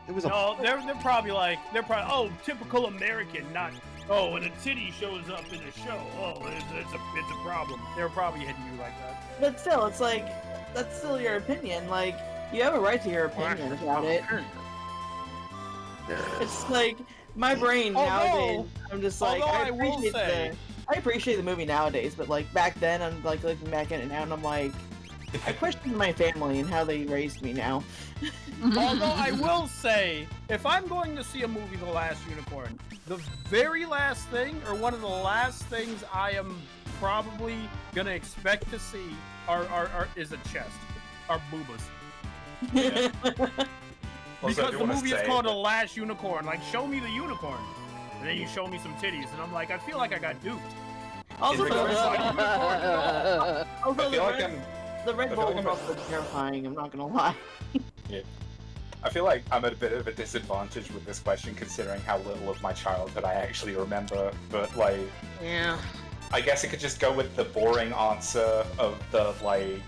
It was a. No, they're probably oh, typical American, not when a titty shows up in a show, it's a problem. They're probably hitting you like that. But still, it's like that's still your opinion. Like you have a right to your opinion about it. It's like my brain nowadays. I'm just like I appreciate the movie nowadays, but like back then, I'm like looking back at it now, and I'm like, I question my family and how they raised me now. Although I will say, if I'm going to see a movie, The Last Unicorn, the very last thing, or one of the last things I am probably gonna expect to see is a chest, are boobas. Yeah. Because the movie is called The Last Unicorn. Like, show me the unicorn, and then you show me some titties, and I'm like, I feel like I got duped. Also, the red I feel bull like was also terrifying. I'm not gonna lie. Yeah. I feel like I'm at a bit of a disadvantage with this question, considering how little of my childhood I actually remember. But like, yeah, I guess I could just go with the boring answer of the like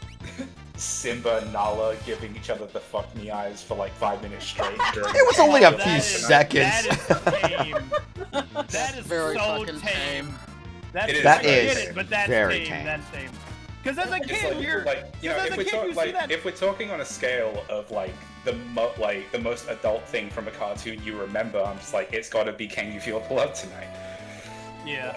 Simba and Nala giving each other the fuck me eyes for like 5 minutes straight. It was only a few seconds. That is tame. That is very so fucking tame. That is but that's very tame. tame. That's tame. Because as a kid, you're like, you know, if we're talking on a scale of like the most adult thing from a cartoon you remember, I'm just like, it's got to be Can You Feel the Love Tonight? Yeah.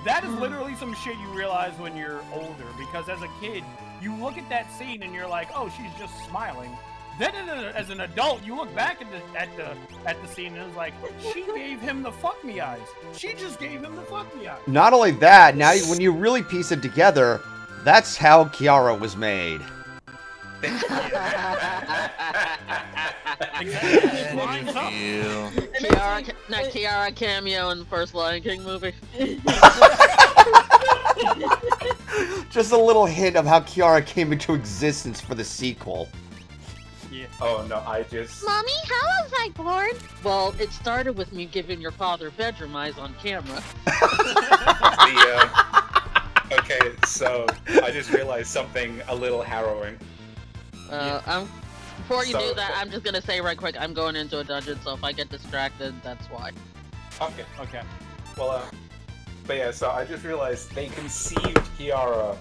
That is literally some shit you realize when you're older, because as a kid, you look at that scene and you're like, oh, she's just smiling. Then as an adult, you look back at the scene and it's like, she gave him the fuck me eyes. She just gave him the fuck me eyes. Not only that, now when you really piece it together, that's how Kiara was made. Kiara cameo in the first Lion King movie. Just a little hint of how Kiara came into existence for the sequel. Yeah. Oh no, I just... Mommy, how was I born? Well, it started with me giving your father bedroom eyes on camera. Okay, so I just realized something a little harrowing. Before you do that, I'm just gonna say right quick, I'm going into a dungeon, so if I get distracted, that's why. Okay. Well, but yeah, so I just realized they conceived Kiara,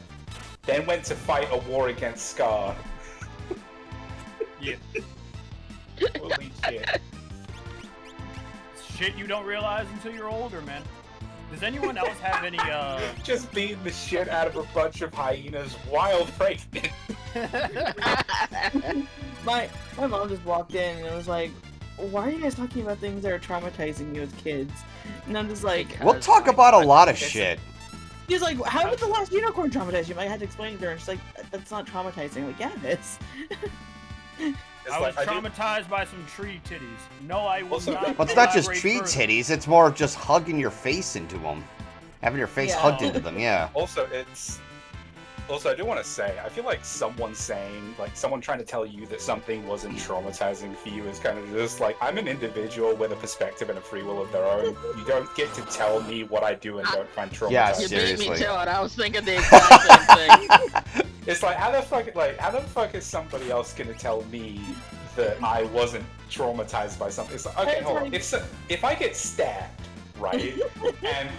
then went to fight a war against Scar. Yeah. Holy shit. Shit you don't realize until you're older, man. Does anyone else have any, Just beating the shit out of a bunch of hyenas while pregnant. My mom just walked in and was like, why are you guys talking about things that are traumatizing you as kids? And I'm just like... We'll talk about a lot of shit. She's like, how did The Last Unicorn traumatize you? I had to explain it to her, and she's like, that's not traumatizing. I'm like, yeah, it is. I was traumatized by some tree titties. No, I was not. Well, it's not just tree titties, it's more of just hugging your face into them. Having your face hugged into them, yeah. Also, I do want to say, I feel like someone trying to tell you that something wasn't traumatizing for you is kind of just like, I'm an individual with a perspective and a free will of their own. You don't get to tell me what I do and don't find traumatizing. Yeah, you seriously. beat me to it. I was thinking the exact same thing. It's like, how the fuck is somebody else gonna tell me that I wasn't traumatized by something? It's like, okay, hold on. If I get stabbed, right, and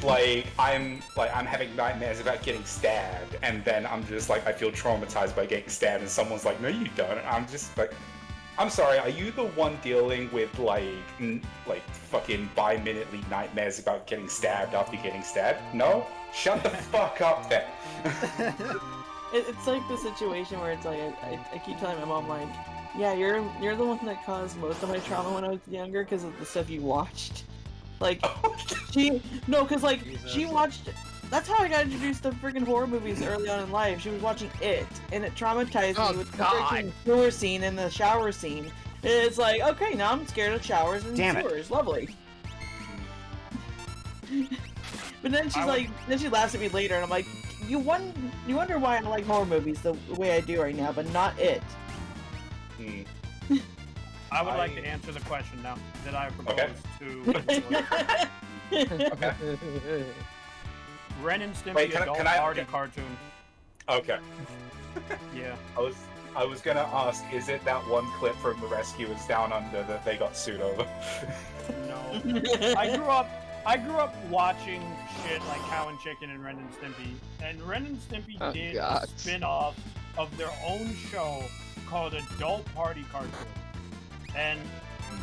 I'm having nightmares about getting stabbed, and then I'm just like, I feel traumatized by getting stabbed, and someone's like, no, you don't. And I'm just like, I'm sorry, are you the one dealing with fucking bi-minutely nightmares about getting stabbed after getting stabbed? No? Shut the fuck up then. It's like the situation where it's like, I keep telling my mom, like, yeah, you're the one that caused most of my trauma when I was younger because of the stuff you watched. Like, she watched, that's how I got introduced to freaking horror movies early on in life. She was watching It, and it traumatized me with the freaking sewer scene and the shower scene. It's like, okay, now I'm scared of showers and sewers. Lovely. But then then she laughs at me later, and I'm like, you wonder why I like horror movies the way I do right now, but not It. I would like to answer the question now that I propose to. Ren and Stimpy adult party cartoon. Okay. Yeah. I was gonna ask, is it that one clip from The Rescuers Down Under that they got sued over? No. I grew up watching shit like Cow and Chicken and Ren and Stimpy. And Ren and Stimpy did a spin-off of their own show called Adult Party Cartoon. And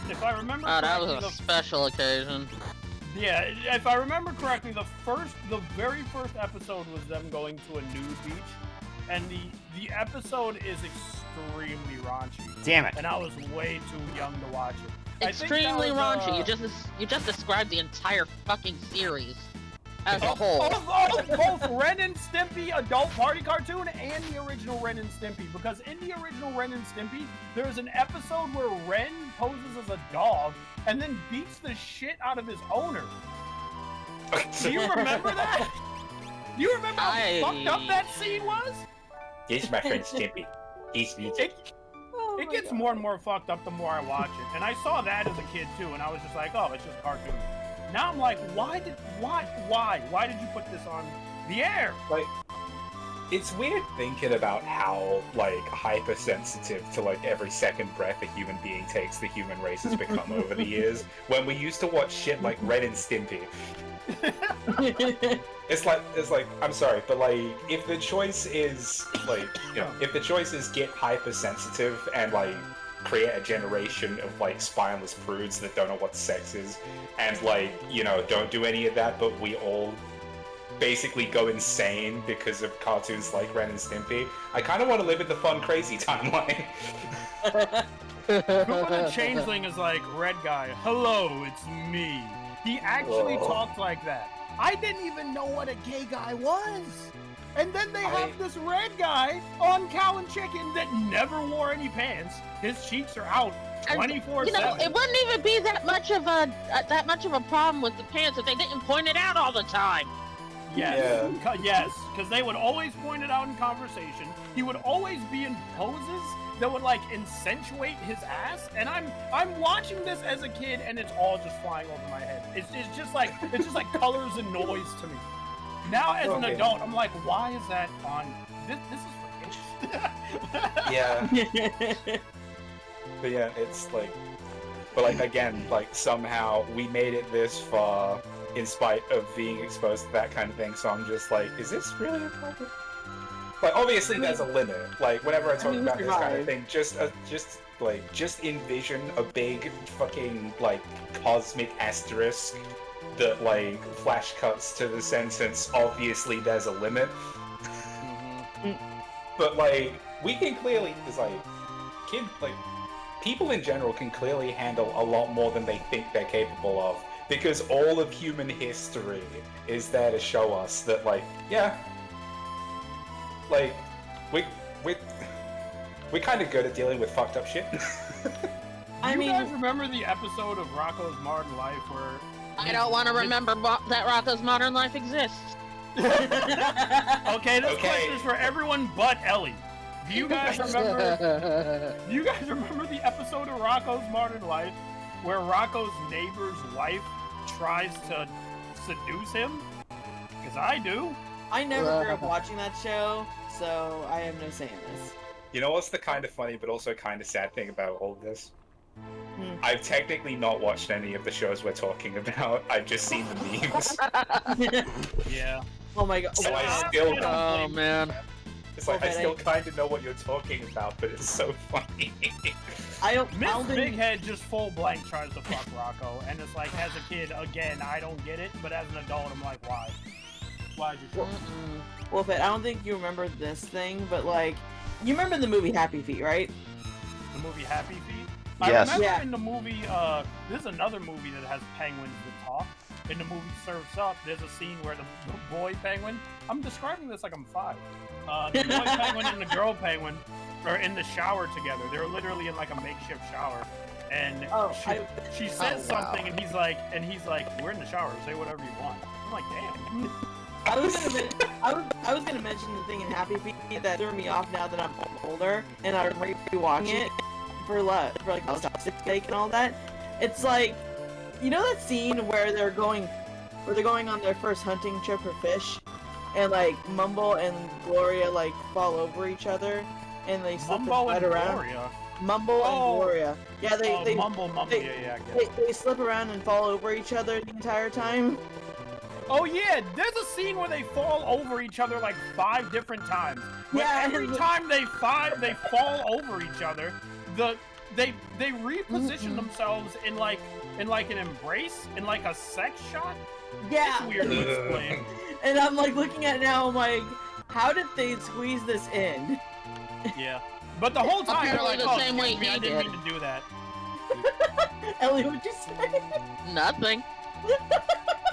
if I remember correctly, that was a special occasion. Yeah, if I remember correctly, the very first episode was them going to a nude beach, and the episode is extremely raunchy. Damn it! And I was way too young to watch it. Extremely raunchy. You just described the entire fucking series as a whole. Both Ren and Stimpy Adult Party Cartoon and the original Ren and Stimpy, because in the original Ren and Stimpy, there's an episode where Ren poses as a dog and then beats the shit out of his owner. Do you remember that? Do you remember how fucked up that scene was? This is my friend Stimpy. He's music. It gets more and more fucked up the more I watch it. And I saw that as a kid too, and I was just like, oh, it's just cartoon. Now I'm like, why did you put this on the air? Like, it's weird thinking about how, like, hypersensitive to, like, every second breath a human being takes the human race has become over the years. When we used to watch shit like Ren and Stimpy. It's like, I'm sorry, but, like, if the choice is, like, you know, if the choice is get hypersensitive and, like, create a generation of, like, spineless prudes that don't know what sex is, and, like, you know, don't do any of that, but we all basically go insane because of cartoons like Ren and Stimpy, I kind of want to live in the fun, crazy timeline. Who the Changeling is like, red guy, hello, it's me. He actually talked like that. I didn't even know what a gay guy was. And then they have this red guy on Cow and Chicken that never wore any pants. His cheeks are out 24/7. You know, it wouldn't even be that much of a problem with the pants if they didn't point it out all the time. Yes, yes, because they would always point it out in conversation. He would always be in poses that would like accentuate his ass, and I'm watching this as a kid, and it's all just flying over my head. It's just like colors and noise to me. Now as an adult, I'm like, why is that on? This is for kids. Yeah. But yeah, it's like, but like again, like somehow we made it this far in spite of being exposed to that kind of thing. So I'm just like, is this really appropriate? Like, obviously there's a limit. Like, whenever I talk about this kind of thing, just envision a big fucking like cosmic asterisk that like flash cuts to the sentence. Obviously, there's a limit. But like, we can clearly, it's like, people in general can clearly handle a lot more than they think they're capable of. Because all of human history is there to show us that, like, yeah, like, we're kind of good at dealing with fucked up shit. Do you guys remember the episode of Rocko's Modern Life where... I don't want to remember that Rocko's Modern Life exists. Okay, this question is for everyone but Ellie. Do you guys remember... Do you guys remember the episode of Rocko's Modern Life where Rocko's neighbor's wife tries to seduce him? Because I do. I never grew up watching that show, so I have no say in this. You know what's the kind of funny but also kind of sad thing about all of this? I've technically not watched any of the shows we're talking about. I've just seen the memes. Yeah. Oh my god. So I still... Oh man. It's like, I still kind of know what you're talking about, but it's so funny. Miss Big Head just full blank tries to fuck Rocko, and it's like, as a kid, again, I don't get it, but as an adult, I'm like, why? Why'd you fuck? Well, I don't think you remember this thing, but like, you remember the movie Happy Feet, right? The movie Happy Feet? Yes. I remember in the movie, this is another movie that has penguins that talk. In the movie Surf's Up, there's a scene where the boy penguin, I'm describing this like I'm 5. The boy penguin and the girl penguin are in the shower together. They're literally in like a makeshift shower. And she says something and he's like, we're in the shower, say whatever you want. I'm like, damn. I was gonna mention the thing in Happy Feet that threw me off now that I'm older and I'm rewatching it for like nostalgia's sake and all that. It's like, you know that scene where they're going on their first hunting trip for fish, and like Mumble and Gloria like fall over each other, and they slip Mumbo his and head around. Gloria. Mumble and Gloria. Yeah, they Mumble, they, yeah, I get it. they slip around and fall over each other the entire time. Oh yeah, there's a scene where they fall over each other like 5 different times. But Yeah, every time they fall over each other, they reposition themselves in like an embrace, in like a sex shot. Yeah. It's weird to explain. And I'm like looking at it now, I'm like, how did they squeeze this in? Yeah. But the whole time they're Apparently like, the oh, same way excuse me, I he didn't did. mean to do that. Ellie, what'd you say? Nothing.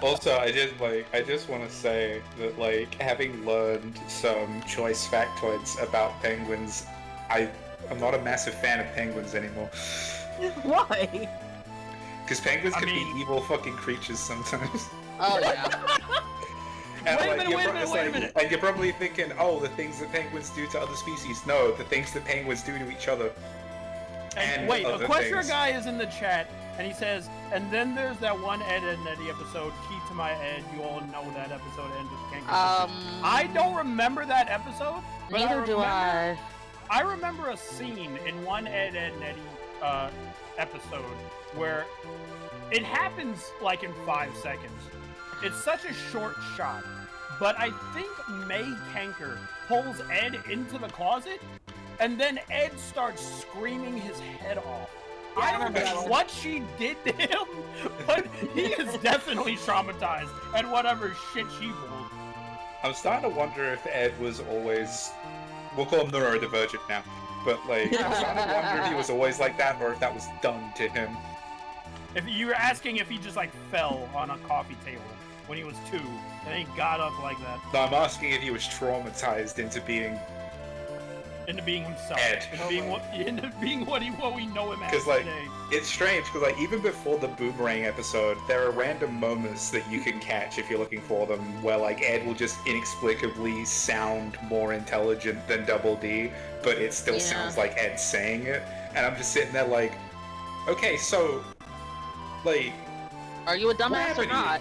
Also, I just want to say that, like, having learned some choice factoids about penguins, I'm not a massive fan of penguins anymore. Why? Because penguins I can mean- be evil fucking creatures sometimes. Oh yeah. And, Wait a like, minute, wait a minute. And you're probably thinking, oh, the things that penguins do to other species. No, the things that penguins do to each other. And And wait, other Equestria things. guy is in the chat, and he says, and then there's that one Ed and Eddie episode, Key to My Ed. You all know that episode ends with Kangaroo. I don't remember that episode, but Neither do I. I remember a scene in one Ed and Eddie episode where it happens like in 5 seconds. It's such a short shot, but I think May Kanker pulls Ed into the closet, and then Ed starts screaming his head off. Yeah, I I don't remember that know one. what she did to him, but he is definitely traumatized at whatever shit she pulled. I'm starting to wonder if Ed was always... We'll call him neurodivergent now. But, like, I'm starting to wonder if he was always like that, or if that was done to him. If you were asking if he just like fell on a coffee table when he was 2, and then he got up like that No, I'm asking if he was traumatized into being... into being himself, Ed. into being what we know him as 'Cause, like, today. It's strange, because, like, even before the Boomerang episode, there are random moments that you can catch if you're looking for them, where, like, Ed will just inexplicably sound more intelligent than Double D, but it still Yeah. sounds like Ed saying it. And I'm just sitting there like, okay, so, like, Are you a dumbass or happened not?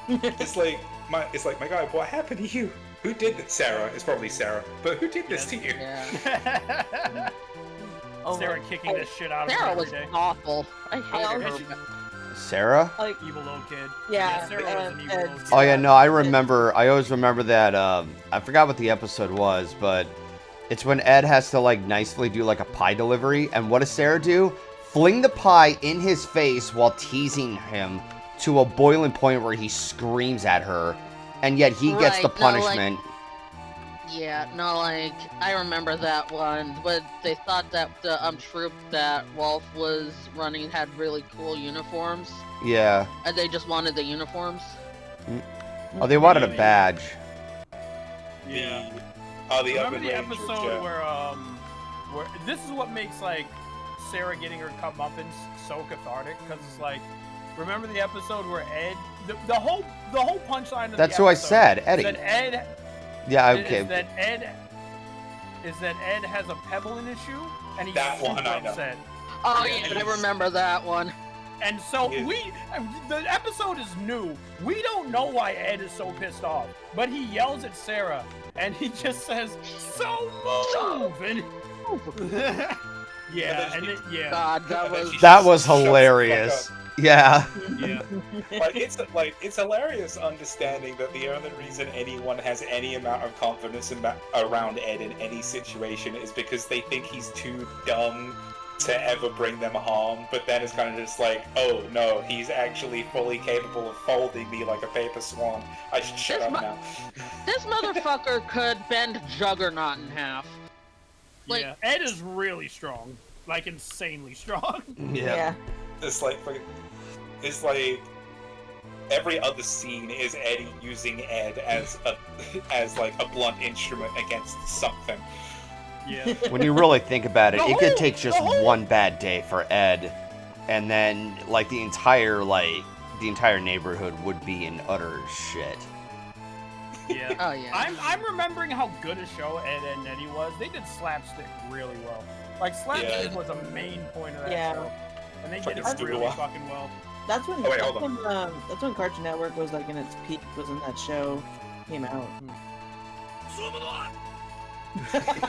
it's like, my guy, what happened to you? Who did that? Sarah. It's probably Sarah. But who did this to you? Yeah. Oh Sarah my- kicking the shit out of Sarah her every was day. awful. I hated And she- her. Sarah? Like, Evil little kid. Yeah, Sarah was an evil and- little kid. Oh yeah, no, I remember. I always remember that. I forgot what the episode was, but it's when Ed has to like nicely do like a pie delivery, and what does Sarah do? Fling the pie in his face while teasing him to a boiling point where he screams at her, and yet he gets the Right, no, like- punishment. Yeah, no, like, I remember that one, but they thought that the troop that Rolf was running had really cool uniforms, Yeah. and they just wanted the uniforms. Oh, they wanted a Really? badge. Yeah. The Remember other the Rangers, episode yeah. where this is what makes like Sarah getting her comeuppance so cathartic, because it's like, remember the episode where Ed, the whole punchline of That's the who I episode said, is Eddie. that Ed Yeah. is Okay. that Ed has a pebble in his shoe and he's That one, super I know. upset. Oh, Yeah, yeah, I remember that one. And so Yeah. the episode is new. We don't know why Ed is so pissed off, but he yells at Sarah and he just says, "So move!" And yeah, and yeah, God, that was... That was Shut the fuck hilarious. Yeah. yeah. It's hilarious understanding that the only reason anyone has any amount of confidence around Ed in any situation is because they think he's too dumb to ever bring them harm, but then it's kind of just like, oh no, he's actually fully capable of folding me like a paper swan. I should shut up now. This motherfucker could bend Juggernaut in half. Like- Yeah, Ed is really strong, like insanely strong. yeah. It's like every other scene is Eddie using Ed as like a blunt instrument against something. Yeah. When you really think about it, The it could whole- take just the whole- one bad day for Ed, and then like the entire neighborhood would be in utter shit. Yeah. Oh, yeah. I'm remembering how good a show Ed and Eddie was. They did slapstick really well. Like slapstick Yeah. was a main point of that Yeah. show, and they did Fucking it screw really up. fucking well. That's when Oh, wait, hold that's when Cartoon Network was like in its peak, was when that show came out.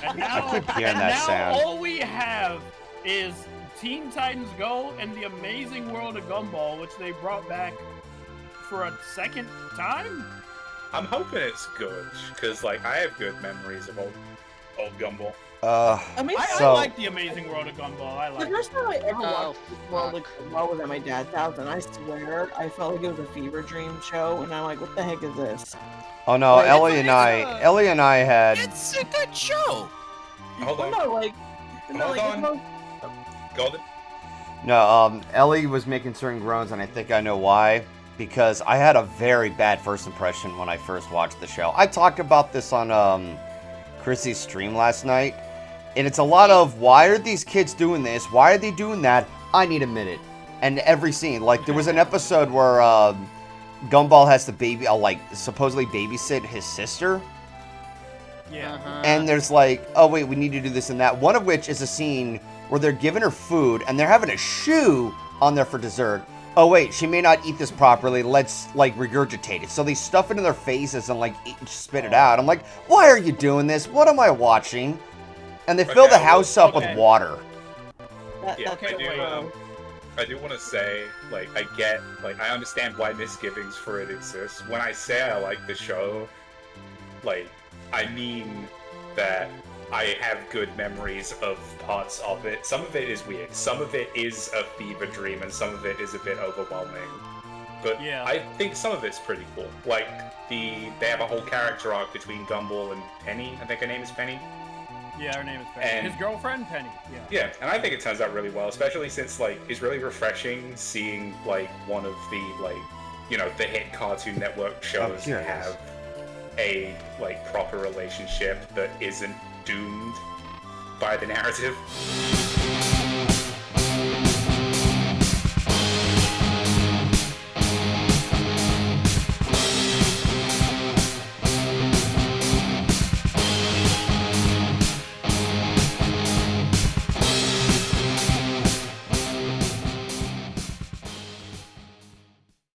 And now, I keep hearing and that now sound. all we have is Teen Titans Go and the Amazing World of Gumball, which they brought back for a second time. I'm hoping it's good, because like I have good memories of old Gumball. I mean, I So- like the Amazing World of Gumball. I the like it. first time I ever Oh, watched World of Gumball was at my dad's house, and I swear I felt like it was a fever dream show, and I'm like, what the heck is this? Oh no, Like, Ellie and I had. It's a good show. Hold Well, on, no, like, no, Hold like, on. it's not- Golden. No, Ellie was making certain groans, and I think I know why. Because I had a very bad first impression when I first watched the show. I talked about this on Chrissy's stream last night, and it's a lot of, why are these kids doing this? Why are they doing that? I need a minute. And every scene, like there was an episode where Gumball has to supposedly babysit his sister. Yeah. And there's like, oh wait, we need to do this and that. One of which is a scene where they're giving her food and they're having a shoe on there for dessert. Oh wait, she may not eat this properly. Let's like regurgitate it. So they stuff it in their faces and like spit it out. I'm like, why are you doing this? What am I watching? And they fill the house up with water. Yeah, that's I do want to say, like, I understand why misgivings for it exist. When I say I like the show, like, I mean that I have good memories of parts of it. Some of it is weird. Some of it is a fever dream, and some of it is a bit overwhelming. But Yeah. I think some of it's pretty cool. Like, they have a whole character arc between Gumball and Penny. I think her name is Penny. Yeah, her name is Penny. And- His girlfriend, Penny. Yeah. Yeah, and I think it turns out really well, especially since, like, it's really refreshing seeing, like, one of the, like, you know, the hit Cartoon Network shows here it is. have a, like, proper relationship that isn't doomed by the narrative.